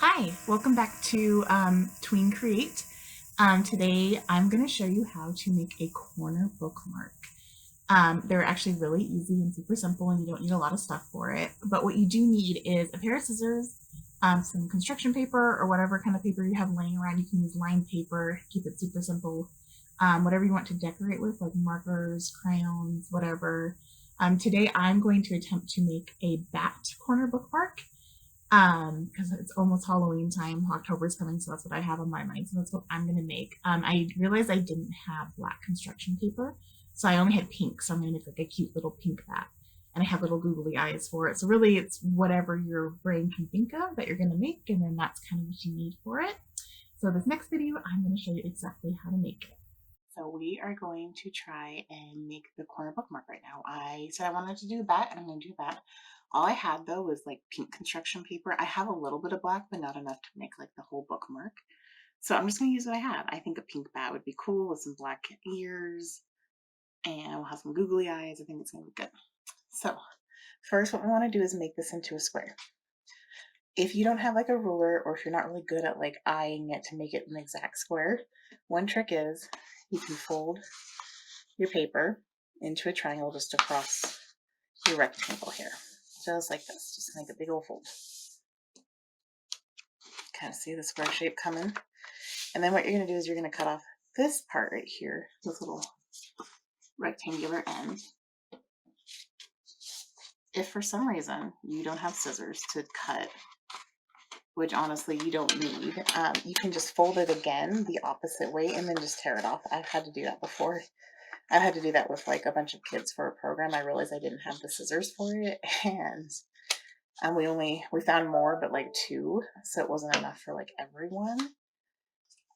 Hi, welcome back to Tween Create. Today I'm going to show you how to make a corner bookmark. They're actually really easy and super simple, and you don't need a lot of stuff for it. But what you do need is a pair of scissors, some construction paper, or whatever kind of paper you have laying around. You can use lined paper, keep it super simple. Whatever you want to decorate with, like markers, crayons, whatever. Today I'm going to attempt to make a bat corner bookmark because it's almost Halloween time. October is coming, so that's what I have on my mind. So that's what I'm gonna make. I realized I didn't have black construction paper, so I only had pink. So I'm gonna make like a cute little pink bat, and I have little googly eyes for it. So really, it's whatever your brain can think of that you're gonna make, and then that's kind of what you need for it. So this next video, I'm gonna show you exactly how to make it. So we are going to try and make the corner bookmark right now. I said I wanted to do a bat, and I'm going to do that. All I had though was like pink construction paper. I have a little bit of black, but not enough to make like the whole bookmark. So I'm just going to use what I have. I think a pink bat would be cool with some black ears, and we'll have some googly eyes. I think it's going to be good. So first, what we want to do is make this into a square. If you don't have like a ruler, or if you're not really good at like eyeing it to make it an exact square, one trick is you can fold your paper into a triangle just across your rectangle here. Just like this, just make a big old fold. Kind of see the square shape coming. And then what you're going to do is you're going to cut off this part right here, this little rectangular end. If for some reason you don't have scissors to cut, which honestly you don't need, you can just fold it again the opposite way and then just tear it off. I've had to do that before. I had to do that with like a bunch of kids for a program. I realized I didn't have the scissors for it, and we found more, but like 2, so it wasn't enough for like everyone.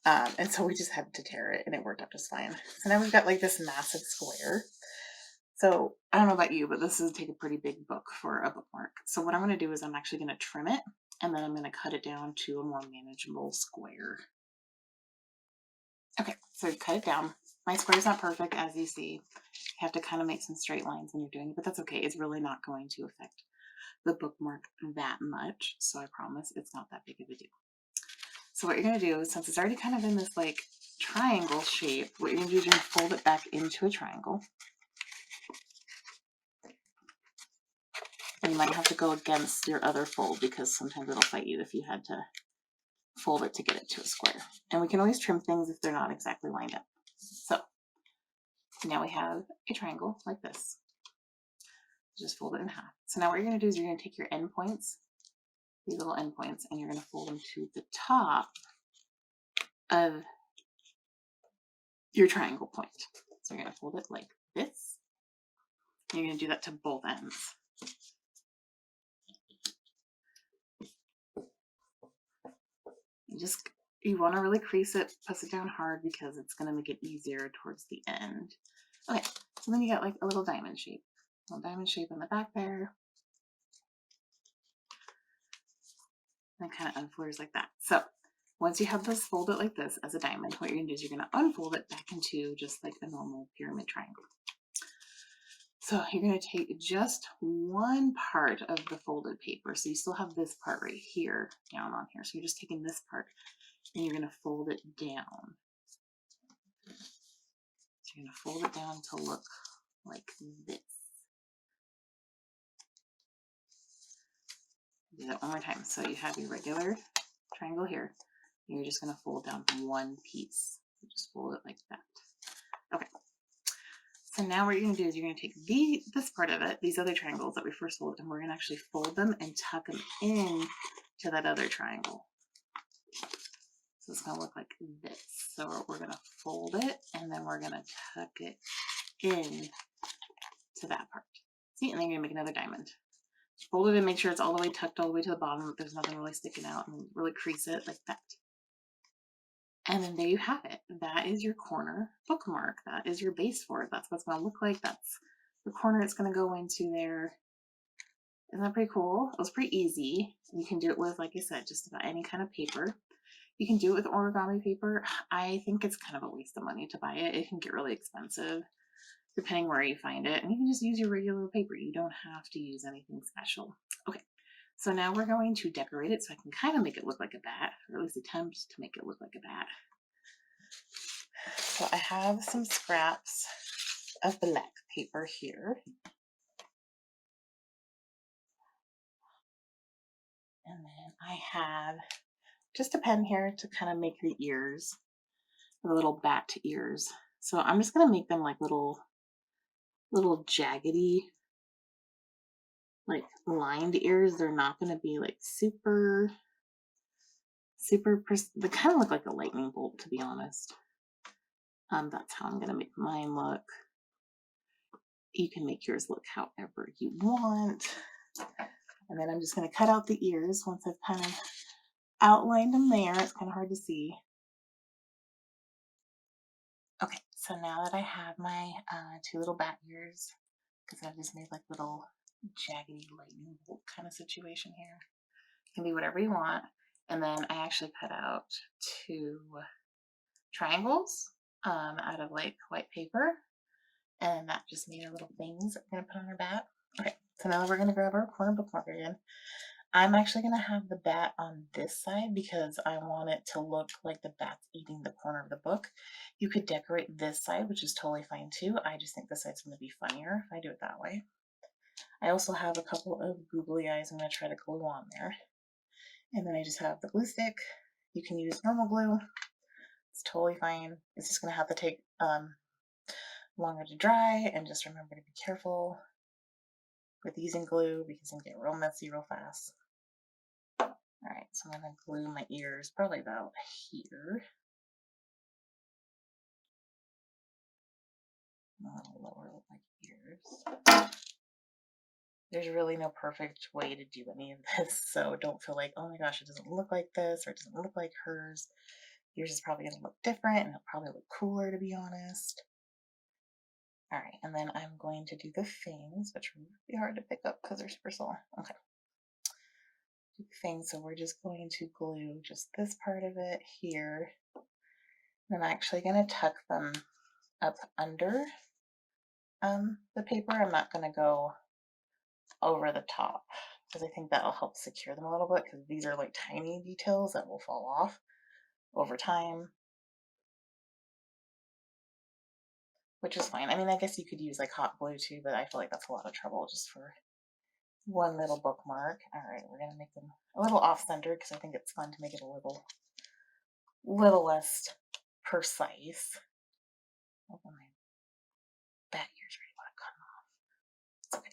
And so we just had to tear it, and it worked out just fine. So now we've got like this massive square. So I don't know about you, but this is take a pretty big book for a bookmark. So what I'm going to do is I'm actually going to trim it, and then I'm going to cut it down to a more manageable square. Okay, so cut it down. My square is not perfect, as you see. You have to kind of make some straight lines when you're doing it, but that's okay. It's really not going to affect the bookmark that much, so I promise it's not that big of a deal. So what you're going to do, since it's already kind of in this like triangle shape, what you're going to do is you're going to fold it back into a triangle. And you might have to go against your other fold, because sometimes it'll fight you if you had to fold it to get it to a square. And we can always trim things if they're not exactly lined up. So now we have a triangle like this. Just fold it in half. So now what you're going to do is you're going to take your end points, these little end points, and you're going to fold them to the top of your triangle point. So you're going to fold it like this. You're going to do that to both ends. You want to really crease it, press it down hard, because it's going to make it easier towards the end. Okay, so then you got like a little diamond shape. A little diamond shape in the back there. And it kind of unfolds like that. So once you have this folded like this as a diamond, what you're going to do is you're going to unfold it back into just like a normal pyramid triangle. So you're going to take just one part of the folded paper. So you still have this part right here, down on here. So you're just taking this part and you're going to fold it down. So you're going to fold it down to look like this. Do that one more time. So you have your regular triangle here. You're just going to fold down one piece. So just fold it like that. Okay. So now what you're going to do is you're going to take this part of it, these other triangles that we first folded, and we're going to actually fold them and tuck them in to that other triangle. So it's going to look like this. So we're going to fold it, and then we're going to tuck it in to that part. See, and then you're going to make another diamond. Fold it and make sure it's all the way tucked all the way to the bottom. There's nothing really sticking out, and really crease it like that. And then there you have it. That is your corner bookmark. That is your base for it. That's what it's going to look like. That's the corner it's going to go into there. Isn't that pretty cool? It was pretty easy. You can do it with, like I said, just about any kind of paper. You can do it with origami paper. I think it's kind of a waste of money to buy it. It can get really expensive depending where you find it. And you can just use your regular paper. You don't have to use anything special. Okay, So now we're going to decorate it so I can kind of make it look like a bat, or at least attempt to make it look like a bat. So I have some scraps of black paper here. And then I have just a pen here to kind of make the ears, the little bat ears. So I'm just going to make them like little jaggedy, like lined ears. They're not going to be like super, they kind of look like a lightning bolt, to be honest. That's how I'm going to make mine look. You can make yours look however you want. And then I'm just going to cut out the ears once I've kind of outlined them there. It's kind of hard to see. Okay, so now that I have my two little bat ears, because I've just made like little jaggedy lightning bolt kind of situation here. It can be whatever you want. And then I actually cut out two triangles out of like white paper. And that just made our little things that we're going to put on our bat. Okay, so now we're going to grab our corner bookmark again. I'm actually going to have the bat on this side because I want it to look like the bat's eating the corner of the book. You could decorate this side, which is totally fine too. I just think this side's going to be funnier if I do it that way. I also have a couple of googly eyes I'm going to try to glue on there. And then I just have the glue stick. You can use normal glue. It's totally fine. It's just going to have to take longer to dry, and just remember to be careful with using glue because it can get real messy real fast. Alright, so I'm going to glue my ears probably about here. A little lower with my ears. There's really no perfect way to do any of this, so don't feel like, oh my gosh, it doesn't look like this or it doesn't look like hers. Yours is probably going to look different and it'll probably look cooler, to be honest. Alright, and then I'm going to do the fangs, which are really hard to pick up because they're super small. Okay. Do the fangs, so we're just going to glue just this part of it here. And I'm actually going to tuck them up under the paper. I'm not going to go over the top because I think that'll help secure them a little bit because these are like tiny details that will fall off over time, which is fine. I mean, I guess you could use like hot glue too, but I feel like that's a lot of trouble just for one little bookmark. All right, we're going to make them a little off-center because I think it's fun to make it a little less precise. Oh, my bat ears really want to come off. It's okay.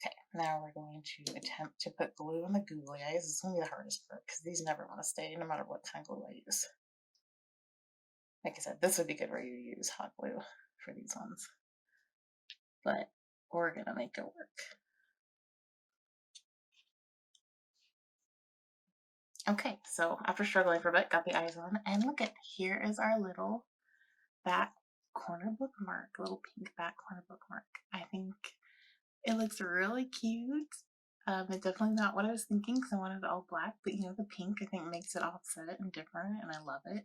Okay, now we're going to attempt to put glue on the googly eyes. It's going to be the hardest part because these never want to stay no matter what kind of glue I use. Like I said, this would be good where you use hot glue for these ones. But we're going to make it work. Okay, so after struggling for a bit, got the eyes on, and look at, here is our little bat corner bookmark, little pink bat corner bookmark. I think it looks really cute. It's definitely not what I was thinking because I wanted it all black, but you know, the pink I think makes it offset and different, and I love it.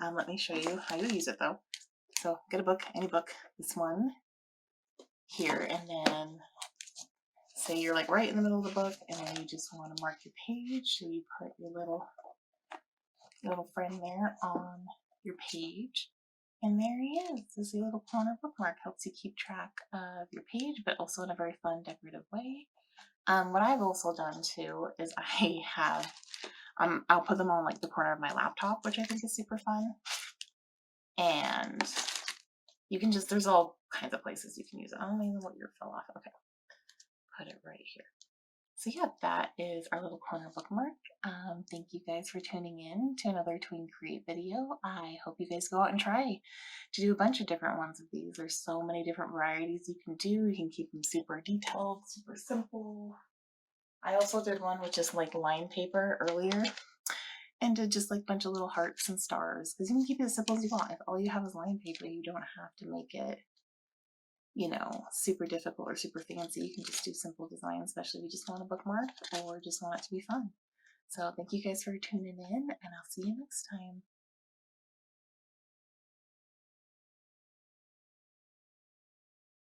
Let me show you how you use it though. So get a book, any book, this one here, and then say you're like right in the middle of the book, and then you just want to mark your page, so you put your little friend there on your page. And there he is. This is your little corner bookmark. Helps you keep track of your page, but also in a very fun, decorative way. What I've also done too is I have, I'll put them on like the corner of my laptop, which I think is super fun. And you can just, there's all kinds of places you can use it. I don't even know what your fell off. Okay, put it right here. So yeah, that is our little corner bookmark. Thank you guys for tuning in to another Tween Create video. I hope you guys go out and try to do a bunch of different ones of these. There's so many different varieties you can do. You can keep them super detailed, super simple. I also did one with just like line paper earlier and did just like a bunch of little hearts and stars because you can keep it as simple as you want. If all you have is line paper, you don't have to make it, you know, super difficult or super fancy. You can just do simple designs, especially if you just want a bookmark or just want it to be fun. So thank you guys for tuning in, and I'll see you next time.